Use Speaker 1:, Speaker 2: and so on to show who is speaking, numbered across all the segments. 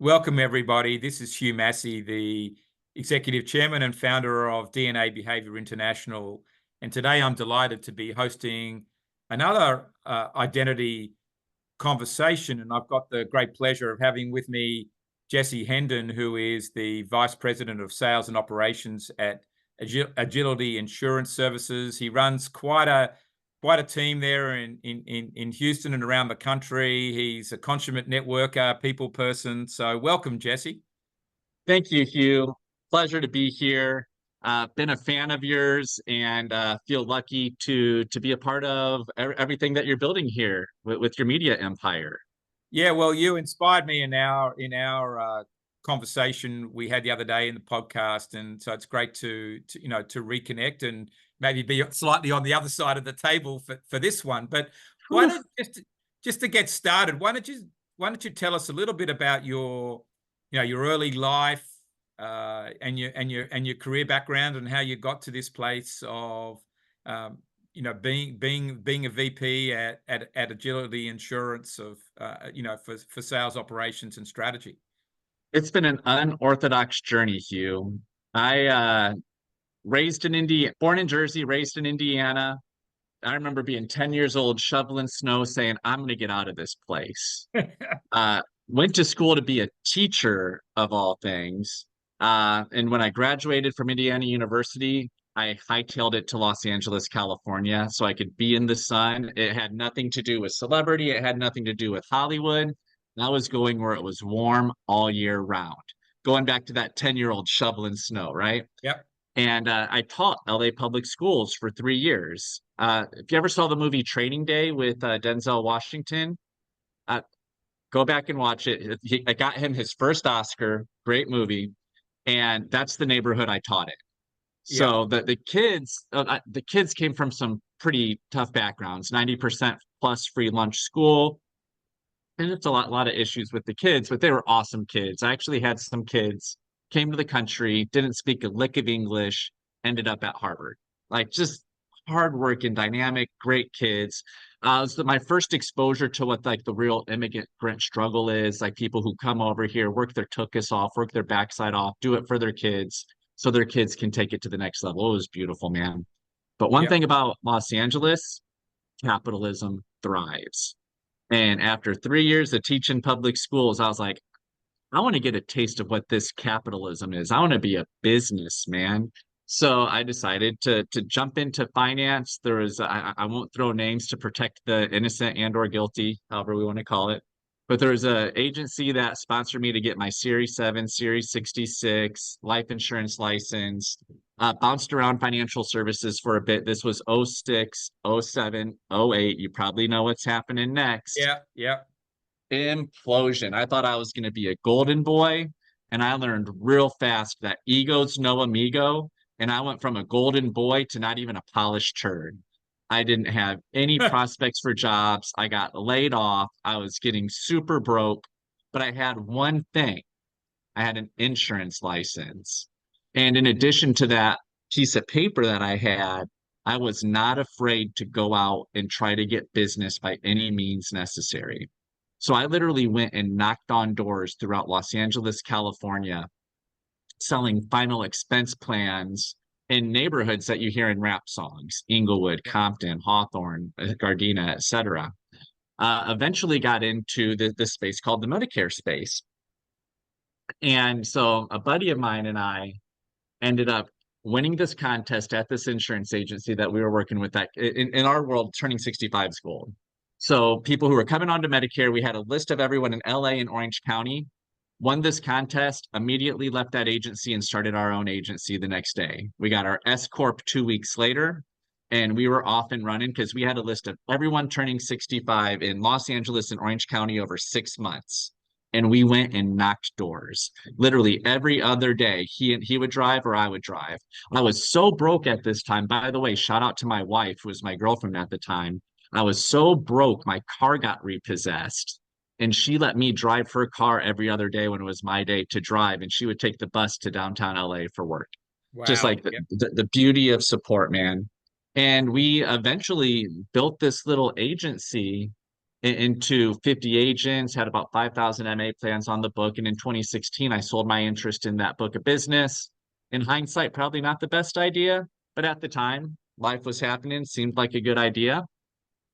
Speaker 1: Welcome, everybody. This is Hugh Massie, the Executive Chairman and founder of DNA Behavior International. And today I'm delighted to be hosting another identity conversation. And I've got the great pleasure of having with me Jesse Hendon, who is the Vice President of Sales and Operations at Agility Insurance Services. He runs quite a team there in Houston and around the country. He's a consummate networker, people person. So welcome, Jesse.
Speaker 2: Thank you, Hugh. Pleasure to be here. Been a fan of yours and feel lucky to be a part of everything that you're building here with your media empire.
Speaker 1: Yeah, well, you inspired me in our conversation we had the other day in the podcast, and so it's great to reconnect and maybe be slightly on the other side of the table for this one. But why don't just to get started, why don't you tell us a little bit about your early life and your career background and how you got to this place of being a VP at Agility Insurance for sales operations and strategy.
Speaker 2: It's been an unorthodox journey, Hugh. I born in Jersey, raised in Indiana. I remember being 10 years old, shoveling snow, saying, I'm going to get out of this place. Went to school to be a teacher of all things. And when I graduated from Indiana University, I hightailed it to Los Angeles, California, so I could be in the sun. It had nothing to do with celebrity. It had nothing to do with Hollywood. I was going where it was warm all year round. Going back to that 10-year-old shoveling snow, right?
Speaker 1: Yep.
Speaker 2: And I taught LA public schools for 3 years. If you ever saw the movie Training Day with Denzel Washington, go back and watch it. I got him his first Oscar. Great movie. And that's the neighborhood I taught in. So the kids came from some pretty tough backgrounds, 90% plus free lunch school. And it's a lot of issues with the kids, but they were awesome kids. I actually had some kids came to the country, didn't speak a lick of English, ended up at Harvard. Like just hardworking, dynamic, great kids. It was my first exposure to what like the real immigrant struggle is, like people who come over here, work their tuchus off, work their backside off, do it for their kids so their kids can take it to the next level. It was beautiful, man. But one thing about Los Angeles, capitalism thrives. And after 3 years of teaching public schools, I was like, I want to get a taste of what this capitalism is. I want to be a businessman. So I decided to jump into finance. There was I won't throw names to protect the innocent and or guilty, however we want to call it. But there was an agency that sponsored me to get my Series 7, Series 66 life insurance license. Bounced around financial services for a bit. This was 06, 07, 08. You probably know what's happening next.
Speaker 1: Yeah.
Speaker 2: Implosion. I thought I was going to be a golden boy, and I learned real fast that ego's no amigo. And I went from a golden boy to not even a polished turd. I didn't have any prospects for jobs. I got laid off. I was getting super broke, but I had one thing. I had an insurance license. And in addition to that piece of paper that I had, I was not afraid to go out and try to get business by any means necessary. So I literally went and knocked on doors throughout Los Angeles, California, selling final expense plans in neighborhoods that you hear in rap songs, Inglewood, Compton, Hawthorne, Gardena, etc. Eventually got into the space called the Medicare space. And so a buddy of mine and I ended up winning this contest at this insurance agency that we were working with that in our world, turning 65 is gold. So people who were coming onto Medicare, we had a list of everyone in LA and Orange County, won this contest, immediately left that agency and started our own agency the next day. We got our S Corp 2 weeks later, and we were off and running because we had a list of everyone turning 65 in Los Angeles and Orange County over 6 months. And we went and knocked doors. Literally every other day, he would drive or I would drive. I was so broke at this time. By the way, shout out to my wife, who was my girlfriend at the time. I was so broke, my car got repossessed. And she let me drive her car every other day when it was my day to drive. And she would take the bus to downtown LA for work.
Speaker 1: Wow.
Speaker 2: Just like the beauty of support, man. And we eventually built this little agency into 50 agents, had about 5,000 MA plans on the book. And in 2016, I sold my interest in that book of business. In hindsight, probably not the best idea, but at the time, life was happening, seemed like a good idea.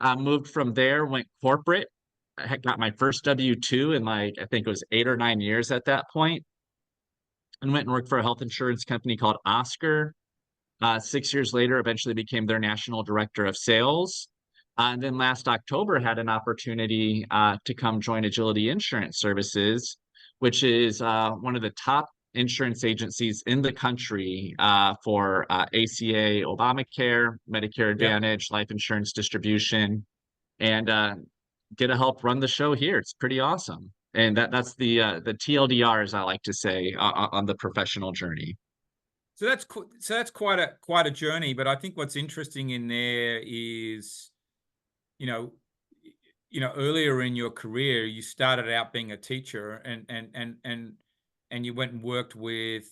Speaker 2: I moved from there, went corporate. I had got my first W-2 in like, I think it was 8 or 9 years at that point, and went and worked for a health insurance company called Oscar. 6 years later, eventually became their national director of sales. And then last October, had an opportunity to come join Agility Insurance Services, which is one of the top insurance agencies in the country for ACA, Obamacare, Medicare
Speaker 1: Yeah.
Speaker 2: Advantage, life insurance distribution, and get to help run the show here. It's pretty awesome. And that's the TLDR, as I like to say, on the professional journey.
Speaker 1: So that's quite a journey. But I think what's interesting in there is, you know, earlier in your career, you started out being a teacher, and you went and worked with,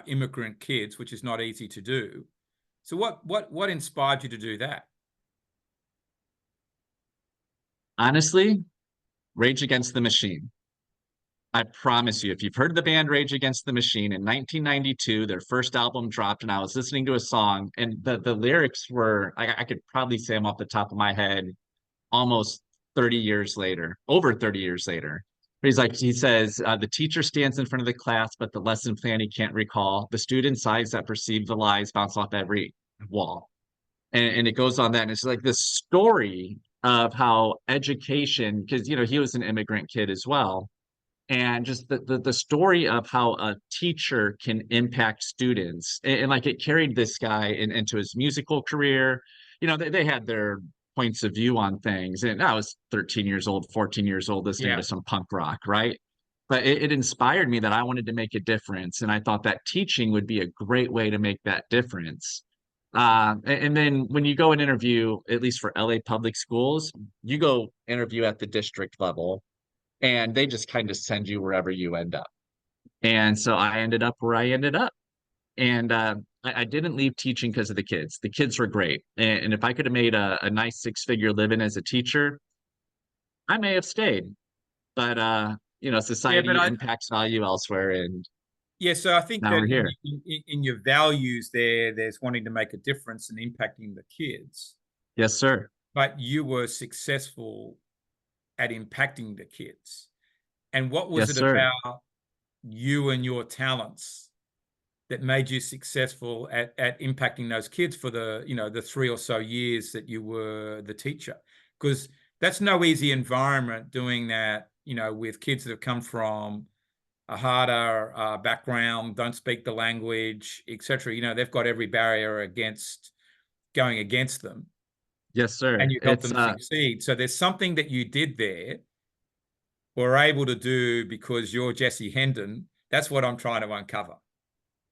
Speaker 1: immigrant kids, which is not easy to do. So what inspired you to do that?
Speaker 2: Honestly, Rage Against the Machine. I promise you, if you've heard of the band Rage Against the Machine, in 1992, their first album dropped, and I was listening to a song, and the lyrics were, I could probably say them off the top of my head, almost 30 years later, over 30 years later. But he says, the teacher stands in front of the class, but the lesson plan he can't recall. The student's eyes that perceive the lies bounce off every wall. And it goes on that, and it's like this story of how education, because he was an immigrant kid as well, and just the story of how a teacher can impact students, and like it carried this guy into his musical career. They had their points of view on things, and I was 13 years old, 14 years old, listening
Speaker 1: Yeah.
Speaker 2: to some punk rock, right? But it inspired me that I wanted to make a difference, and I thought that teaching would be a great way to make that difference. And then when you go and interview, at least for LA public schools, you go interview at the district level, and they just kind of send you wherever you end up. And so I ended up where I ended up. And I didn't leave teaching because of the kids. The kids were great. And if I could have made a nice 6-figure living as a teacher, I may have stayed. But
Speaker 1: Yeah, but
Speaker 2: society impacts value elsewhere, and
Speaker 1: yeah, so I think
Speaker 2: now
Speaker 1: that
Speaker 2: we're here.
Speaker 1: in your values there's wanting to make a difference and impacting the kids,
Speaker 2: Yes, sir.
Speaker 1: but you were successful at impacting the kids. And what was
Speaker 2: Yes,
Speaker 1: it
Speaker 2: sir.
Speaker 1: about you and your talents that made you successful at impacting those kids for the 3 or so years that you were the teacher? Because that's no easy environment doing that, with kids that have come from a harder background, don't speak the language, etc. They've got every barrier going against them,
Speaker 2: Yes, sir.
Speaker 1: and you help them succeed. So there's something that you did there, or able to do, because you're Jesse Hendon. That's what I'm trying to uncover.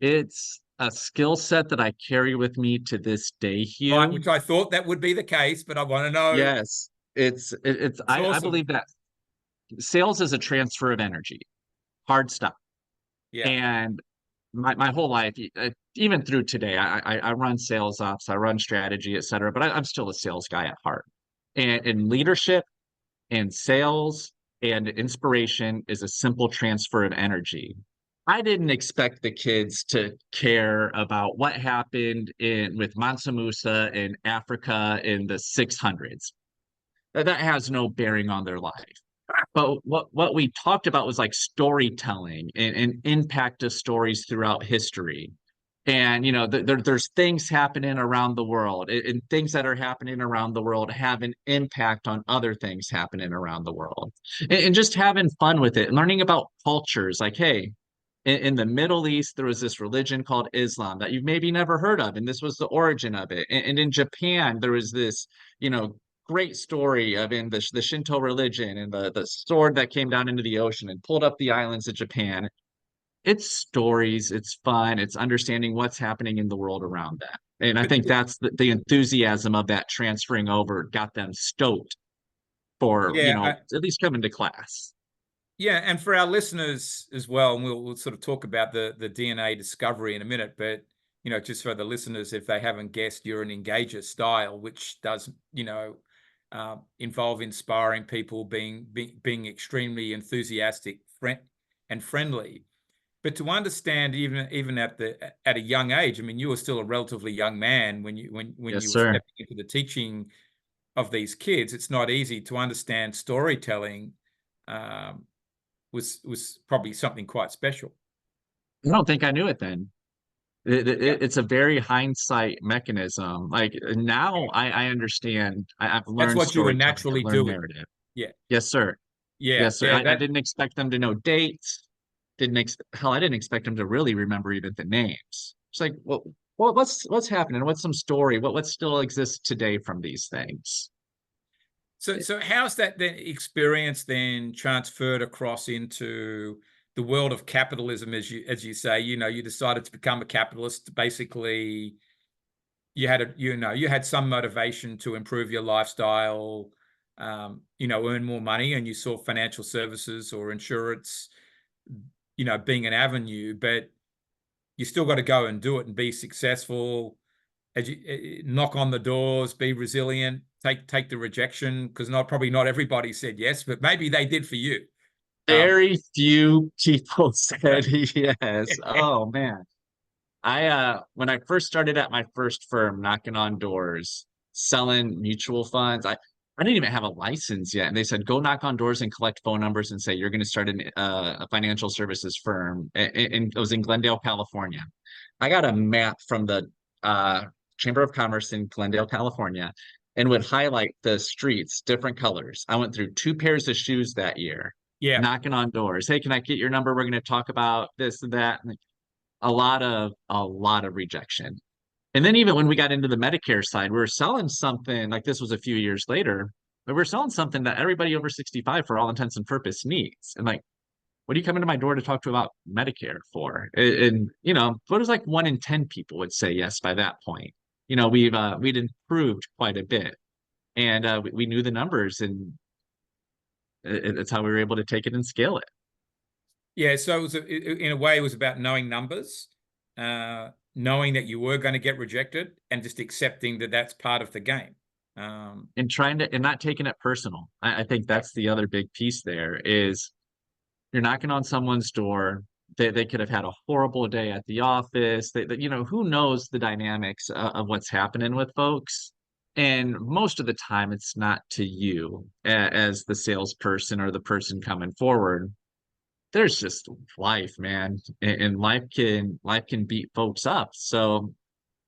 Speaker 2: It's a skill set that I carry with me to this day,
Speaker 1: Right,
Speaker 2: Hugh.
Speaker 1: which I thought that would be the case, but I want to know.
Speaker 2: Yes, it's
Speaker 1: It's
Speaker 2: I
Speaker 1: awesome.
Speaker 2: believe that sales is a transfer of energy, hard stuff.
Speaker 1: Yeah.
Speaker 2: And my whole life, even through today, I run sales ops, I run strategy, et cetera, but I'm still a sales guy at heart. And in leadership and sales and inspiration is a simple transfer of energy. I didn't expect the kids to care about what happened with Mansa Musa in Africa in the 600s. That has no bearing on their life. But what we talked about was like storytelling and impact of stories throughout history. And there's things happening around the world, and things that are happening around the world have an impact on other things happening around the world. And just having fun with it and learning about cultures. Like, hey, in the Middle East, there was this religion called Islam that you've maybe never heard of, and this was the origin of it. And in Japan, there was this, great story of in the Shinto religion, and the sword that came down into the ocean and pulled up the islands of Japan. It's stories, it's fun, it's understanding what's happening in the world around that. And I
Speaker 1: But
Speaker 2: think that's the enthusiasm of that transferring over got them stoked for,
Speaker 1: yeah,
Speaker 2: at least coming to class.
Speaker 1: yeah, and for our listeners as well, and we'll sort of talk about the DNA discovery in a minute, but just for the listeners, if they haven't guessed, you're an engager style, which does involve inspiring people, being extremely enthusiastic, and friendly. But to understand, even at a young age, I mean, you were still a relatively young man when
Speaker 2: Yes,
Speaker 1: you were
Speaker 2: sir.
Speaker 1: stepping into the teaching of these kids. It's not easy to understand storytelling. Um, was probably something quite special.
Speaker 2: I don't think I knew it then.
Speaker 1: Yeah,
Speaker 2: It's a very hindsight mechanism. Like now I understand. I've
Speaker 1: that's
Speaker 2: learned
Speaker 1: what you were
Speaker 2: storytelling. I've
Speaker 1: naturally
Speaker 2: learned
Speaker 1: doing.
Speaker 2: narrative.
Speaker 1: Yeah,
Speaker 2: Yes, sir.
Speaker 1: yeah,
Speaker 2: Yes, sir.
Speaker 1: yeah.
Speaker 2: I didn't expect them to know dates. Hell, I didn't expect them to really remember even the names. It's like, what's happening? What's some story? What still exists today from these things?
Speaker 1: So how's that then experience then transferred across into the world of capitalism, as you say? You decided to become a capitalist. Basically, you had some motivation to improve your lifestyle, earn more money, and you saw financial services or insurance, being an avenue, but you still got to go and do it and be successful. As you knock on the doors, be resilient, take the rejection, because probably not everybody said yes, but maybe they did for you. Um,
Speaker 2: Very few people said yes. Oh man. I when I first started at my first firm knocking on doors, selling mutual funds, I didn't even have a license yet. And they said, go knock on doors and collect phone numbers and say you're going to start a financial services firm. And it was in Glendale, California. I got a map from the uh, Chamber of Commerce in Glendale, California, and would highlight the streets, different colors. I went through two pairs of shoes that year,
Speaker 1: yeah,
Speaker 2: knocking on doors. Hey, can I get your number? We're going to talk about this and that. And a lot of rejection. And then even when we got into the Medicare side, we were selling something like this was a few years later, but we are selling something that everybody over 65 for all intents and purpose needs. And like, what are you coming to my door to talk to about Medicare for? And what was like 1 in 10 people would say yes by that point. We'd improved quite a bit. And we knew the numbers and it's how we were able to take it and scale it.
Speaker 1: yeah. So in a way, it was about knowing numbers, knowing that you were going to get rejected, and just accepting that that's part of the game.
Speaker 2: And trying to and not taking it personal. I think
Speaker 1: Yeah,
Speaker 2: that's the other big piece there is you're knocking on someone's door. They could have had a horrible day at the office. Who knows the dynamics of what's happening with folks. And most of the time, it's not to you as the salesperson or the person coming forward. There's just life, man, and life can beat folks up. So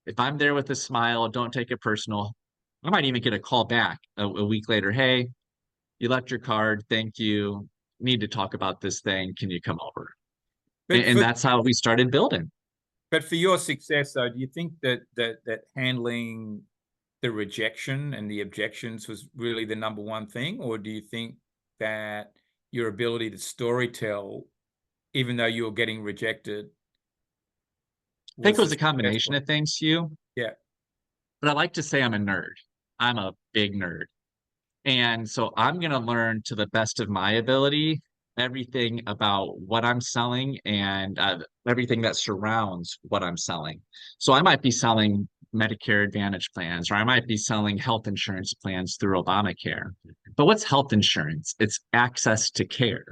Speaker 2: if I'm there with a smile, don't take it personal. I might even get a call back a week later. Hey, you left your card. Thank you. Need to talk about this thing. Can you come over? And,
Speaker 1: but
Speaker 2: and
Speaker 1: for
Speaker 2: that's how we started building.
Speaker 1: but for your success, though, do you think that handling the rejection and the objections was really the number one thing, or do you think that your ability to storytell, even though you were getting rejected,
Speaker 2: I think
Speaker 1: was
Speaker 2: it
Speaker 1: the
Speaker 2: was a
Speaker 1: success
Speaker 2: combination
Speaker 1: point?
Speaker 2: of things, Hugh,
Speaker 1: Yeah,
Speaker 2: but I like to say I'm a nerd. I'm a big nerd. And so I'm going to learn to the best of my ability everything about what I'm selling and everything that surrounds what I'm selling. So I might be selling Medicare Advantage plans, or I might be selling health insurance plans through Obamacare. But what's health insurance? It's access to care.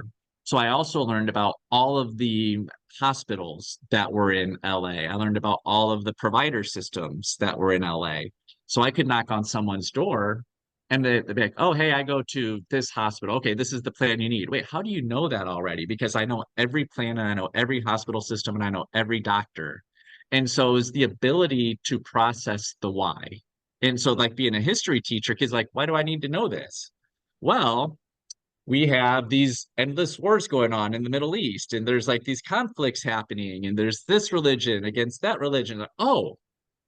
Speaker 2: So I also learned about all of the hospitals that were in LA. I learned about all of the provider systems that were in LA. So I could knock on someone's door and they'd be like, oh, hey, I go to this hospital. Okay, this is the plan you need. Wait, how do you know that already? Because I know every plan and I know every hospital system and I know every doctor. And so is the ability to process the why. And so, like being a history teacher, kids like, why do I need to know this? Well, we have these endless wars going on in the Middle East, and there's like these conflicts happening, and there's this religion against that religion. Oh,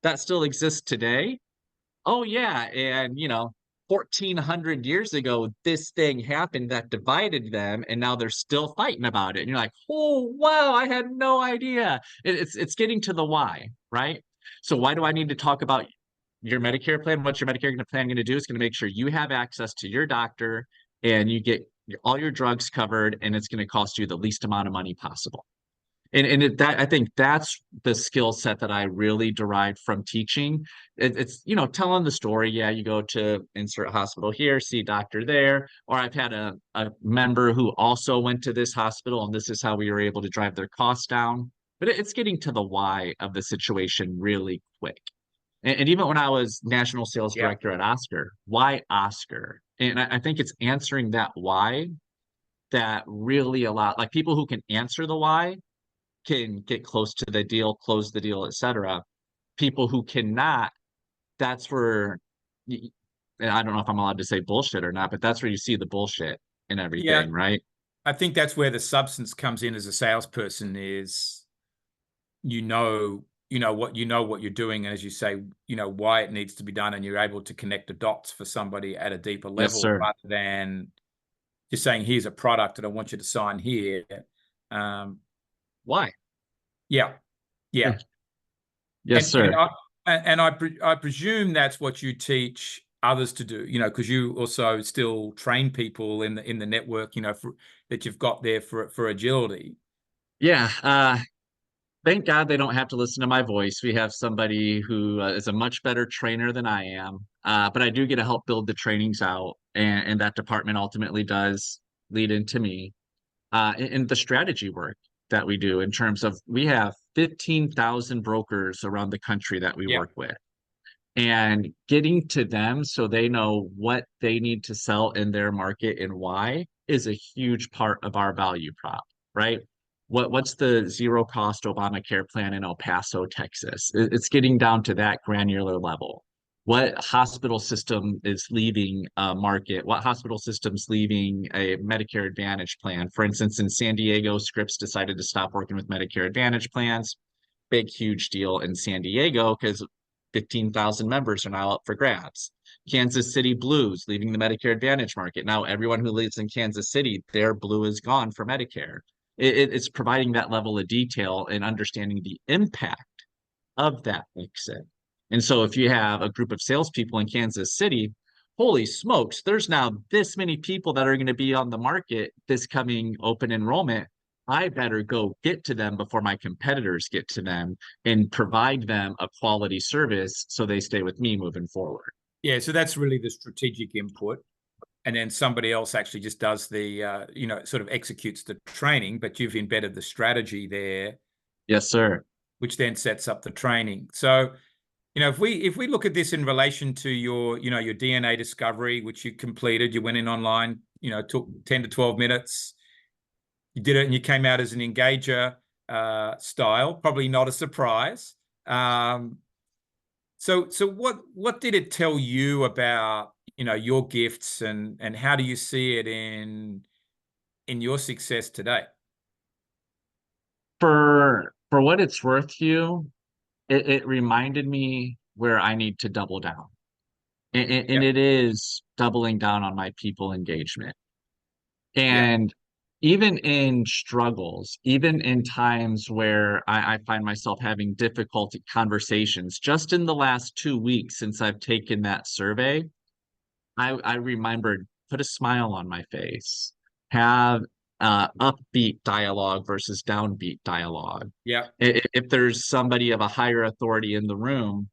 Speaker 2: that still exists today? Oh yeah, and 1400 years ago this thing happened that divided them and now they're still fighting about it and you're like, oh wow, I had no idea. It's getting to the why, right? So why do I need to talk about your Medicare plan? What's your Medicare plan going to do? It's going to make sure you have access to your doctor and you get all your drugs covered and it's going to cost you the least amount of money possible. That I think that's the skill set that I really derived from teaching. It's telling the story. Yeah, you go to insert hospital here, see doctor there, or I've had a member who also went to this hospital, and this is how we were able to drive their costs down. But it's getting to the why of the situation really quick. And even when I was national sales
Speaker 1: Yeah.
Speaker 2: director at Oscar, why Oscar? And I think it's answering that why that really allow like people who can answer the why can get close to the deal, close the deal, etc. People who cannot, that's where and I don't know if I'm allowed to say bullshit or not, but that's where you see the bullshit in
Speaker 1: Yeah.
Speaker 2: everything, right?
Speaker 1: I think that's where the substance comes in as a salesperson is what you're doing, and as you say, why it needs to be done, and you're able to connect the dots for somebody at a deeper
Speaker 2: Yes,
Speaker 1: level
Speaker 2: sir.
Speaker 1: rather than just saying, here's a product and I want you to sign here. Um,
Speaker 2: Why?
Speaker 1: yeah, yeah.
Speaker 2: Yes,
Speaker 1: And
Speaker 2: sir.
Speaker 1: I presume that's what you teach others to do, because you also still train people in the network, that you've got there for agility.
Speaker 2: Yeah. Thank God they don't have to listen to my voice. We have somebody who is a much better trainer than I am. But I do get to help build the trainings out, and that department ultimately does lead into me. In the strategy work that we do in terms of we have 15,000 brokers around the country that we
Speaker 1: Yeah.
Speaker 2: work with, and getting to them so they know what they need to sell in their market and why is a huge part of our value prop, right? What's the zero cost Obamacare plan in El Paso, Texas? It's getting down to that granular level. What hospital system is leaving a market? What hospital system's leaving a Medicare Advantage plan? For instance, in San Diego, Scripps decided to stop working with Medicare Advantage plans. Big, huge deal in San Diego because 15,000 members are now up for grabs. Kansas City Blues leaving the Medicare Advantage market. Now, everyone who lives in Kansas City, their blue is gone for Medicare. It's providing that level of detail and understanding the impact of that exit. And so, if you have a group of salespeople in Kansas City, holy smokes, there's now this many people that are going to be on the market this coming open enrollment. I better go get to them before my competitors get to them and provide them a quality service so they stay with me moving forward.
Speaker 1: Yeah, so that's really the strategic input. And then somebody else actually just does the, sort of executes the training, but you've embedded the strategy there,
Speaker 2: Yes, sir.
Speaker 1: which then sets up the training. So, if we look at this in relation to your DNA discovery, which you completed, you went in online, took 10 to 12 minutes, you did it, and you came out as an engager style, probably not a surprise. So what did it tell you about, your gifts, and how do you see it in your success today?
Speaker 2: For what it's worth, Hugh, it reminded me where I need to double down. And
Speaker 1: Yeah,
Speaker 2: it is doubling down on my people engagement.
Speaker 1: yeah,
Speaker 2: And even in struggles, even in times where I find myself having difficult conversations, just in the last 2 weeks since I've taken that survey, I remembered put a smile on my face, have upbeat dialogue versus downbeat dialogue.
Speaker 1: yeah,
Speaker 2: If there's somebody of a higher authority in the room,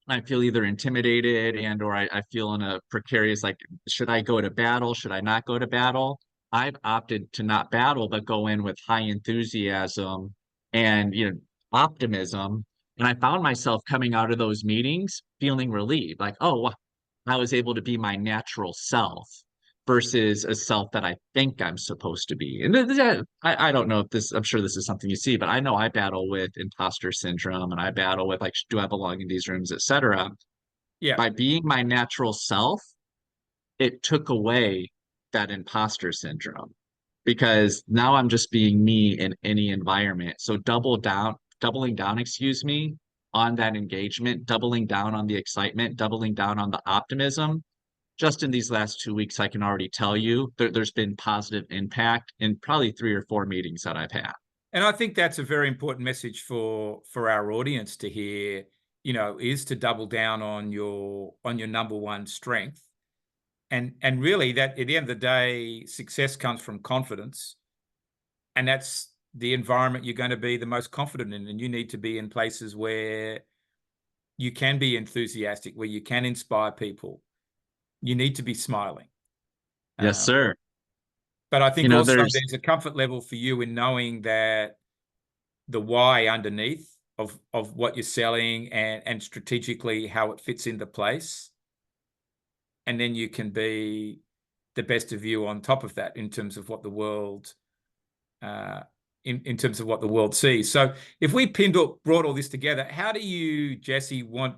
Speaker 2: I feel either intimidated and or I feel in a precarious like, should I go to battle? Should I not go to battle? I've opted to not battle, but go in with high enthusiasm and optimism. And I found myself coming out of those meetings feeling relieved, like, oh, I was able to be my natural self versus a self that I think I'm supposed to be. And I don't know if this, I'm sure this is something you see, but I know I battle with imposter syndrome and I battle with like, do I belong in these rooms, etc.
Speaker 1: yeah.
Speaker 2: By being my natural self, it took away that imposter syndrome because now I'm just being me in any environment. So doubling down, excuse me, on that engagement, doubling down on the excitement, doubling down on the optimism. Just in these last 2 weeks, I can already tell you there's been positive impact in probably 3 or 4 meetings that I've had.
Speaker 1: And I think that's a very important message for our audience to hear, is to double down on your number one strength. And really, that at the end of the day, success comes from confidence. And that's the environment you're going to be the most confident in, and you need to be in places where you can be enthusiastic, where you can inspire people. You need to be smiling.
Speaker 2: Yes,
Speaker 1: Um,
Speaker 2: sir.
Speaker 1: but I
Speaker 2: You
Speaker 1: think
Speaker 2: know,
Speaker 1: also
Speaker 2: there's
Speaker 1: there's a comfort level for you in knowing that the why underneath of what you're selling and strategically how it fits into place. And then you can be the best of you on top of that in terms of what the world in terms of what the world sees. So if we brought all this together, how do you, Jesse, want,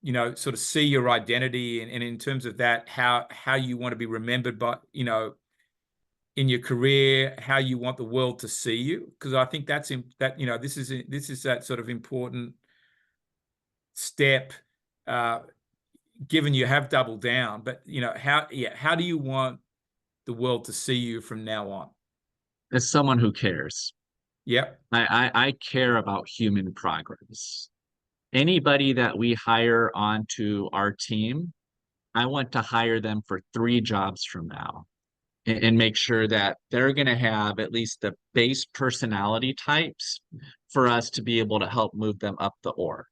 Speaker 1: sort of see your identity and in terms of that, how you want to be remembered by, in your career, how you want the world to see you? Because I think this is that sort of important step, given you have doubled down, but how do you want the world to see you from now on?
Speaker 2: as someone who cares.
Speaker 1: Yep.
Speaker 2: I care about human progress. Anybody that we hire onto our team, I want to hire them for 3 jobs from now and make sure that they're going to have at least the base personality types for us to be able to help move them up the org.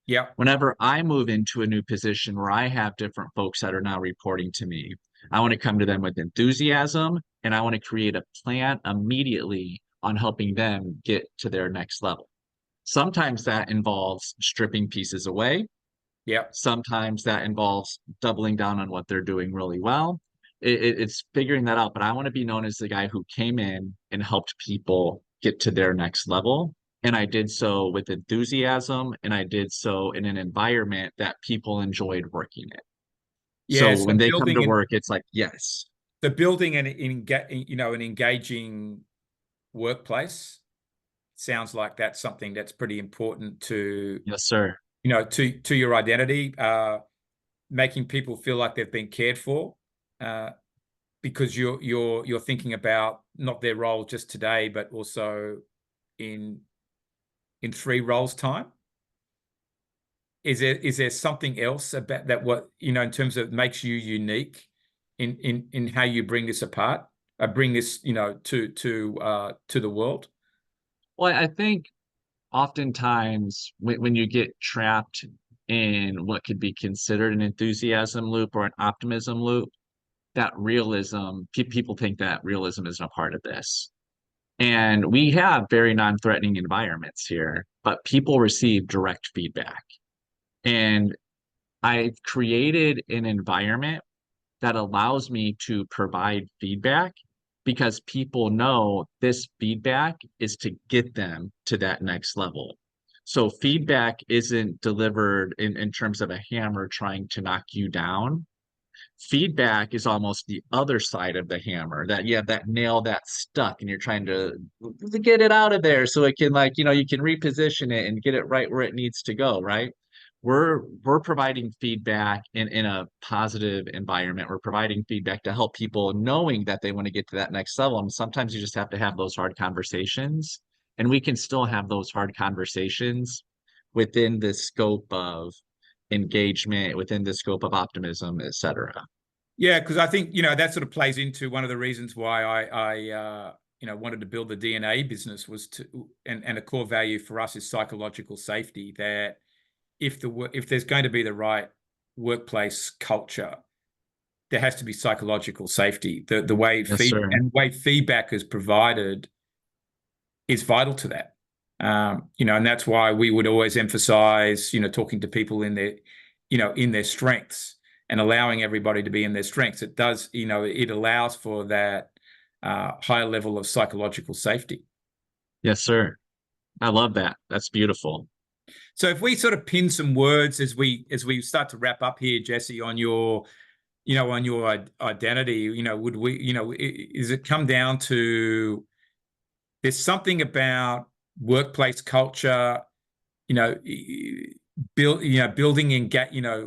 Speaker 1: Yep.
Speaker 2: Whenever I move into a new position where I have different folks that are now reporting to me, I want to come to them with enthusiasm and I want to create a plan immediately on helping them get to their next level. Sometimes that involves stripping pieces away.
Speaker 1: Yep.
Speaker 2: Sometimes that involves doubling down on what they're doing really well. It's figuring that out. But I want to be known as the guy who came in and helped people get to their next level. And I did so with enthusiasm, and I did so in an environment that people enjoyed working in.
Speaker 1: Yeah.
Speaker 2: So
Speaker 1: So
Speaker 2: when they come to work, it's like, yes,
Speaker 1: building an engaging workplace sounds like that's something that's pretty important to,
Speaker 2: yes, sir.
Speaker 1: to your identity, making people feel like they've been cared for, because you're thinking about not their role just today, but also in 3 roles time. Is there something else about that, what, in terms of makes you unique in how you bring this apart, bring this, to the world?
Speaker 2: Well, I think oftentimes when you get trapped in what could be considered an enthusiasm loop or an optimism loop, that realism, people think that realism isn't a part of this. And we have very non-threatening environments here, but people receive direct feedback. And I've created an environment that allows me to provide feedback because people know this feedback is to get them to that next level. So feedback isn't delivered in terms of a hammer trying to knock you down. Feedback is almost the other side of the hammer, that you have that nail that's stuck and you're trying to get it out of there so it can, like, you can reposition it and get it right where it needs to go, right? We're providing feedback in a positive environment. We're providing feedback to help people knowing that they want to get to that next level. And sometimes you just have to have those hard conversations. And we can still have those hard conversations within the scope of engagement, within the scope of optimism, et cetera.
Speaker 1: Yeah, because I think that sort of plays into one of the reasons why I wanted to build the DNA business was and a core value for us is psychological safety. That if there's going to be the right workplace culture, there has to be psychological safety. The way
Speaker 2: Yes, sir.
Speaker 1: feedback is provided is vital to that. And that's why we would always emphasize, talking to people in their strengths and allowing everybody to be in their strengths. It does, it allows for that higher level of psychological safety.
Speaker 2: Yes, sir. I love that. That's beautiful.
Speaker 1: So if we sort of pin some words as we start to wrap up here, Jesse, on your identity, would we, is it come down to there's something about workplace culture, building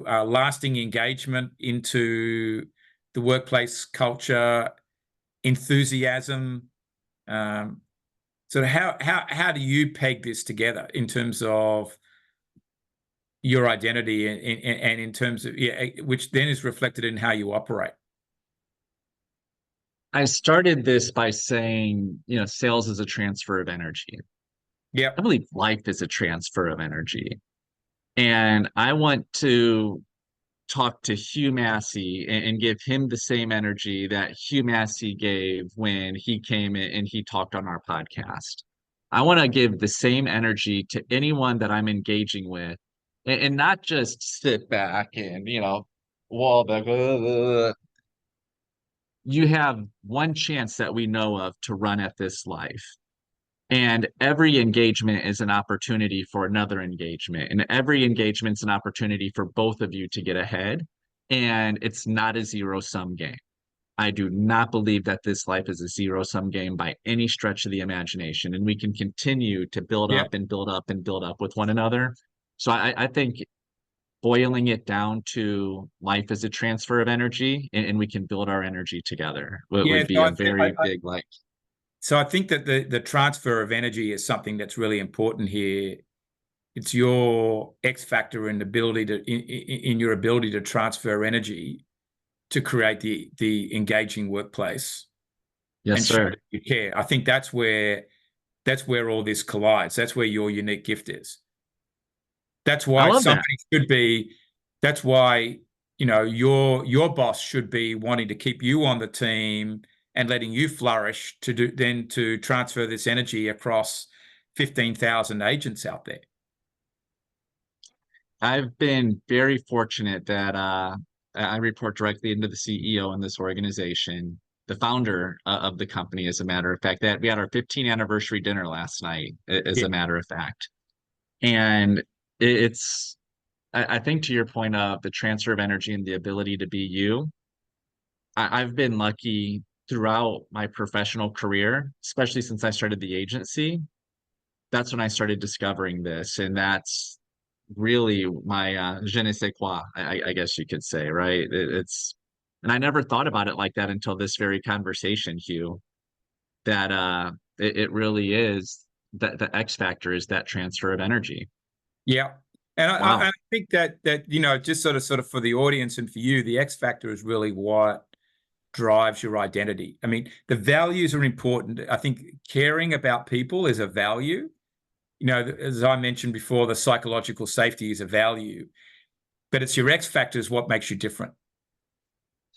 Speaker 1: lasting engagement into the workplace culture, enthusiasm. So how do you peg this together in terms of your identity and in terms of which then is reflected in how you operate?
Speaker 2: I started this by saying, sales is a transfer of energy. I
Speaker 1: Yep.
Speaker 2: believe life is a transfer of energy. And I want to talk to Hugh Massie and give him the same energy that Hugh Massie gave when he came in and he talked on our podcast. I want to give the same energy to anyone that I'm engaging with and not just sit back and, wall the you have one chance that we know of to run at this life. And every engagement is an opportunity for another engagement. And every engagement's an opportunity for both of you to get ahead. And it's not a zero-sum game. I do not believe that this life is a zero-sum game by any stretch of the imagination. And we can continue to build
Speaker 1: Yep.
Speaker 2: up and build up and build up with one another. So I think boiling it down to life as a transfer of energy and we can build our energy together
Speaker 1: Yeah.
Speaker 2: would be a very big like.
Speaker 1: So I think that the transfer of energy is something that's really important here. It's your X factor in your ability to transfer energy to create the engaging workplace
Speaker 2: Yes,
Speaker 1: and show
Speaker 2: sir.
Speaker 1: that you care. I think that's where all this collides. That's where your unique gift is. That's
Speaker 2: I
Speaker 1: why
Speaker 2: love that.
Speaker 1: somebody should be. That's why your boss should be wanting to keep you on the team and letting you flourish to transfer this energy across 15,000 agents out there.
Speaker 2: I've been very fortunate that I report directly into the CEO in this organization, the founder of the company, as a matter of fact. That we had our 15th anniversary dinner last night, as
Speaker 1: Yeah.
Speaker 2: a matter of fact. And it's, I think to your point of the transfer of energy and the ability to be you, I've been lucky throughout my professional career, especially since I started the agency. That's when I started discovering this. And that's really my je ne sais quoi, I guess you could say, right? And I never thought about it like that until this very conversation, Hugh, that it really is that the X factor is that transfer of energy.
Speaker 1: Yeah. And I
Speaker 2: Wow.
Speaker 1: think that just sort of for the audience and for you, the X factor is really what drives your identity. I mean, the values are important. I think caring about people is a value. As I mentioned before, the psychological safety is a value, but it's your X factor is what makes you different.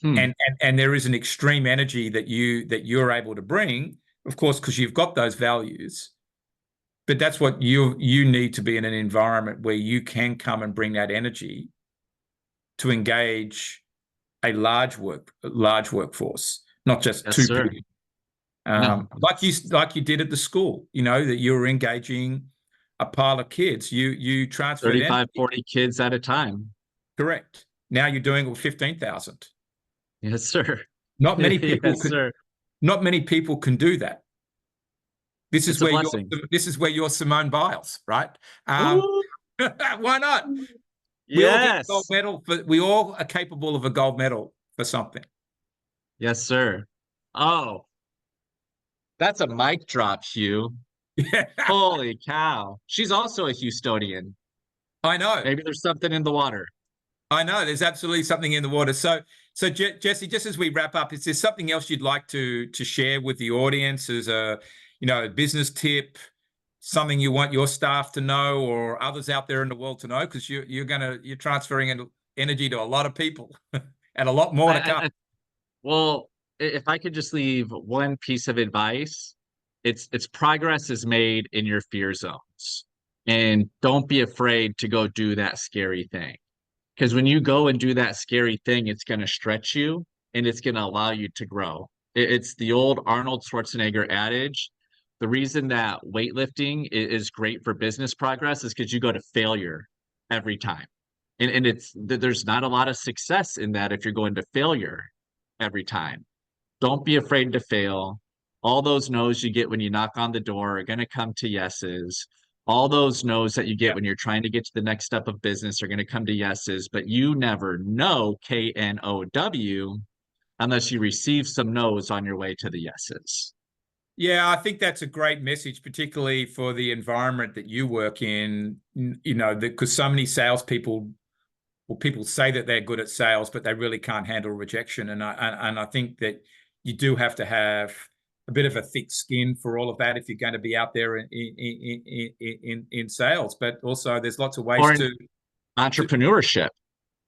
Speaker 2: Hmm.
Speaker 1: And there is an extreme energy that you're able to bring, of course, because you've got those values. But that's what you need to be in an environment where you can come and bring that energy to engage a large workforce, not just
Speaker 2: Yes,
Speaker 1: two
Speaker 2: sir.
Speaker 1: people.
Speaker 2: No,
Speaker 1: Like you did at the school, that you were engaging a pile of kids. You transferred
Speaker 2: 35,
Speaker 1: energy.
Speaker 2: 40 kids at a time.
Speaker 1: Correct. Now you're doing it with 15,000.
Speaker 2: Yes, sir.
Speaker 1: Not many people
Speaker 2: Yes,
Speaker 1: can.
Speaker 2: sir.
Speaker 1: Not many people can do that.
Speaker 2: It's a blessing.
Speaker 1: This is where you're Simone Biles, right? Um,
Speaker 2: Ooh,
Speaker 1: why not? We all get a gold
Speaker 2: yes.
Speaker 1: medal, but we all are capable of a gold medal for something.
Speaker 2: Yes, sir. Oh, that's a mic drop, Hugh.
Speaker 1: Yeah,
Speaker 2: Holy cow. She's also a Houstonian.
Speaker 1: I know.
Speaker 2: Maybe there's something in the water.
Speaker 1: I know. There's absolutely something in the water. So Jesse, just as we wrap up, is there something else you'd like to share with the audience as a business tip, something you want your staff to know or others out there in the world to know? Because you're transferring energy to a lot of people and a lot more to come.
Speaker 2: Well, if I could just leave one piece of advice, it's progress is made in your fear zones. And don't be afraid to go do that scary thing. Because when you go and do that scary thing, it's going to stretch you and it's going to allow you to grow. It's the old Arnold Schwarzenegger adage. The reason that weightlifting is great for business progress is because you go to failure every time. And there's not a lot of success in that if you're going to failure every time. Don't be afraid to fail. All those no's you get when you knock on the door are going to come to yeses. All those no's that you get
Speaker 1: Yeah.
Speaker 2: when you're trying to get to the next step of business are going to come to yeses, but you never know KNOW unless you receive some no's on your way to the yeses.
Speaker 1: Yeah, I think that's a great message, particularly for the environment that you work in. Because so many salespeople, well, people say that they're good at sales, but they really can't handle rejection. And I think that you do have to have a bit of a thick skin for all of that if you're going to be out there in sales. But also, there's lots of ways
Speaker 2: Or in entrepreneurship.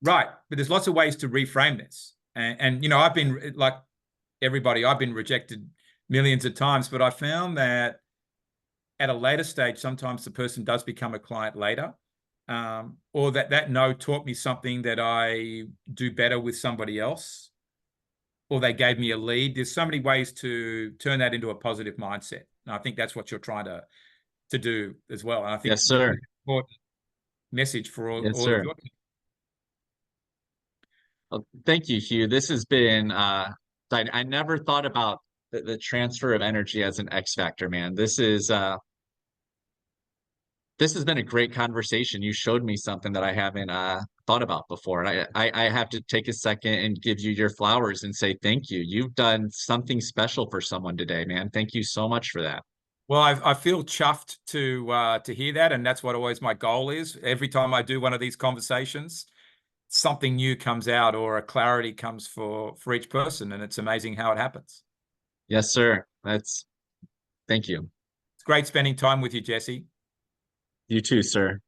Speaker 1: right. But there's lots of ways to reframe this. And you know, I've been like everybody, I've been rejected millions of times, but I found that at a later stage, sometimes the person does become a client later. Or that no taught me something that I do better with somebody else, or they gave me a lead. There's so many ways to turn that into a positive mindset. And I think that's what you're trying to do as well. And I think
Speaker 2: Yes, sir.
Speaker 1: important message for
Speaker 2: Yes,
Speaker 1: all of
Speaker 2: sir.
Speaker 1: your.
Speaker 2: Well, thank you, Hugh. This has been I never thought about the transfer of energy as an X factor, man. This has been a great conversation. You showed me something that I haven't thought about before. And I have to take a second and give you your flowers and say thank you. You've done something special for someone today, man. Thank you so much for that.
Speaker 1: Well, I feel chuffed to hear that, and that's what always my goal is. Every time I do one of these conversations, something new comes out or a clarity comes for each person, and it's amazing how it happens.
Speaker 2: Yes, sir. Thank you.
Speaker 1: It's great spending time with you, Jesse.
Speaker 2: You too, sir.